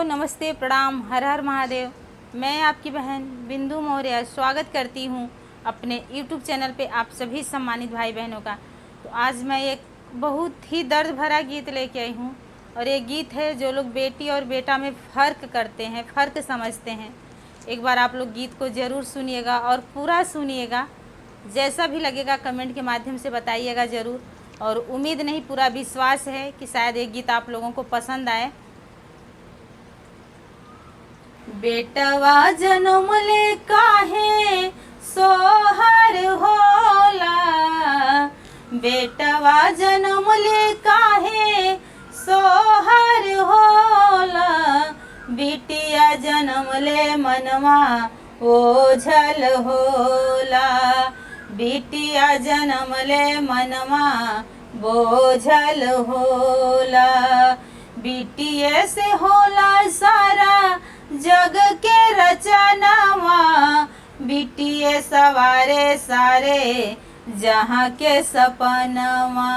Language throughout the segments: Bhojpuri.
नमस्ते, प्रणाम, हर हर महादेव। मैं आपकी बहन बिंदु मौर्य स्वागत करती हूँ अपने YouTube चैनल पे आप सभी सम्मानित भाई बहनों का। तो आज मैं एक बहुत ही दर्द भरा गीत लेके आई हूँ और ये गीत है जो लोग बेटी और बेटा में फ़र्क करते हैं, फ़र्क समझते हैं। एक बार आप लोग गीत को ज़रूर सुनिएगा और पूरा सुनिएगा, जैसा भी लगेगा कमेंट के माध्यम से बताइएगा ज़रूर। और उम्मीद नहीं, पूरा विश्वास है कि शायद ये गीत आप लोगों को पसंद आए। बेटवा जन्म ले काहे सोहर होला, बेटवा जन्म ले काहे सोहर होला, बिटिया जन्म ले मनवा ओझल होला, बिटिया जन्म ले मनवा बोझल होला, बिटिया से होला सारा जग के रचनावा, बिटिया सवारे सारे जहाँ के सपनवा,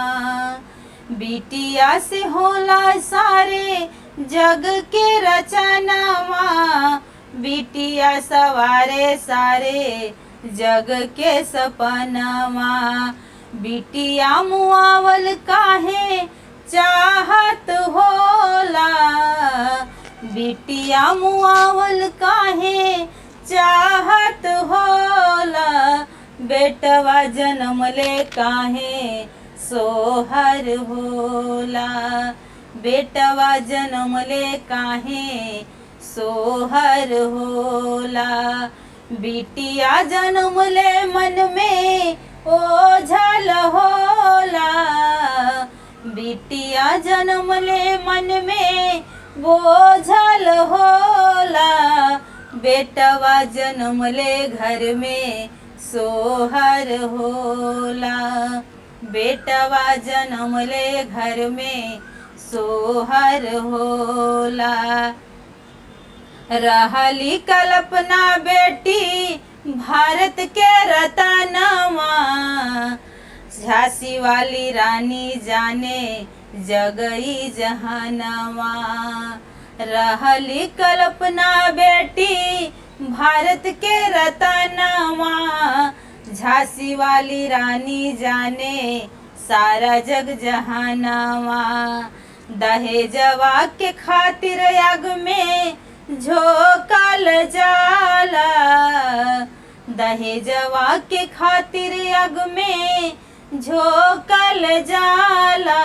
बिटिया से होला सारे जग के रचनावा, बिटिया सवारे सारे जग के सपनवा, बिटिया मुआवल काहे चाहत होला, बिटिया मुआवल काहे चाहत होला, बेटवा जन्म ले काहे सोहर होला, बेटवा जन्म ले काहे सोहर होला, बिटिया जन्म ले मन में ओझल होला, बिटिया जन्म ले मन में बोझल होला, बेटवा जन्म ले घर में सोहर होला, बेटवा जन्म ले घर में सोहर होला। रहली कल्पना बेटी भारत के रतनवा, झांसी वाली रानी जाने जगई जहानवा, रहली कल्पना बेटी भारत के रतनवा, झांसी वाली रानी जाने सारा जग जहानवा, दहेजवा के खातिर आग में झोंकल जाला, दहेजवा के खातिर आग में झोंकल जाला,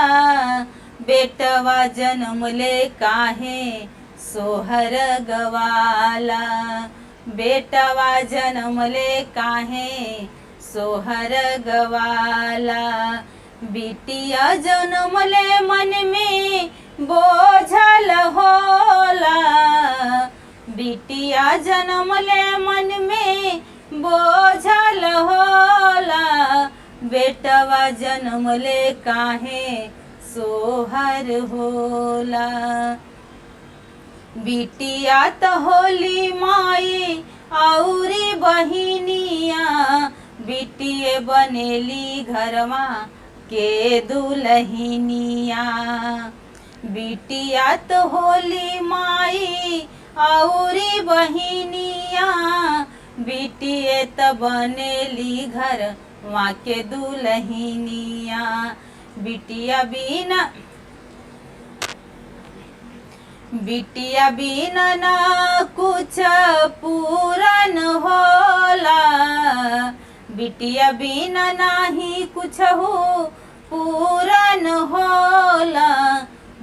बेटवा जन्म ले काहे सोहर गवाला, बेटवा जन्म ले काहे सोहर गवाला, बिटिया जन्म ले मन में बोझल होला, बिटिया जन्म ले मन में बोझल होला, बेटवा जन्म ले काहे सोहर होला, बिटिया त होली माई औरी बहिनिया, बिटिए बनेली घरवा के दुल्हनिया, बिटिया त होली माई औरी बहिनिया, बिटिए त बनेली घर वहाँ के दुल्हनिया, बिटिया बिना ना कुछ पूरन होला, बिटिया बिना नाही कुछ हो पूरन होला,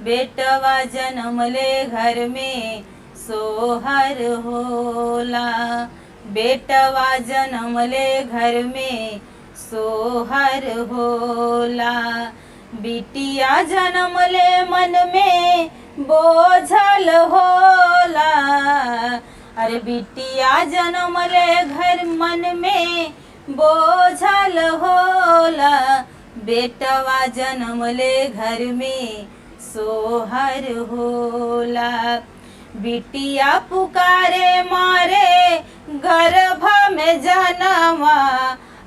बेटवा जन्म ले घर में सोहर होला, बेटवा जन्म ले घर में सोहर होला, बिटिया जन्म ले मन में बोझल होला, अरे बिटिया जन्म ले घर मन में बोझल होला, बेटवा जन्म ले घर में सोहर होला, बिटिया पुकारे मारे गर्भ में जनवा,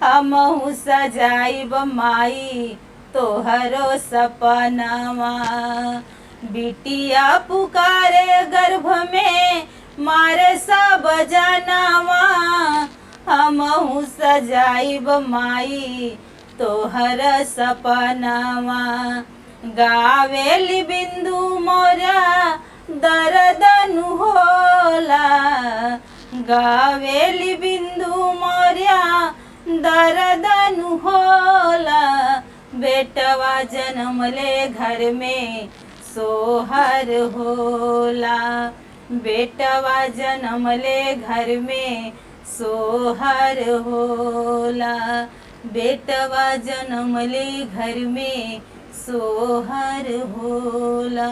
हमहु सजाइब माई तोहरो सपनावा, बिटिया पुकारे गर्भ सब जनावा हमहू सजाइब माई तोहर सपनावा। गावेली बिंदु मोरा दर्दनु होला, गावेली बिंदु मोरा दर्दनु होला। बेटवा जन्मले घर में सोहर होला, बेटवा जन्मले घर में सोहर होला, बेटवा जन्मले घर में सोहर होला।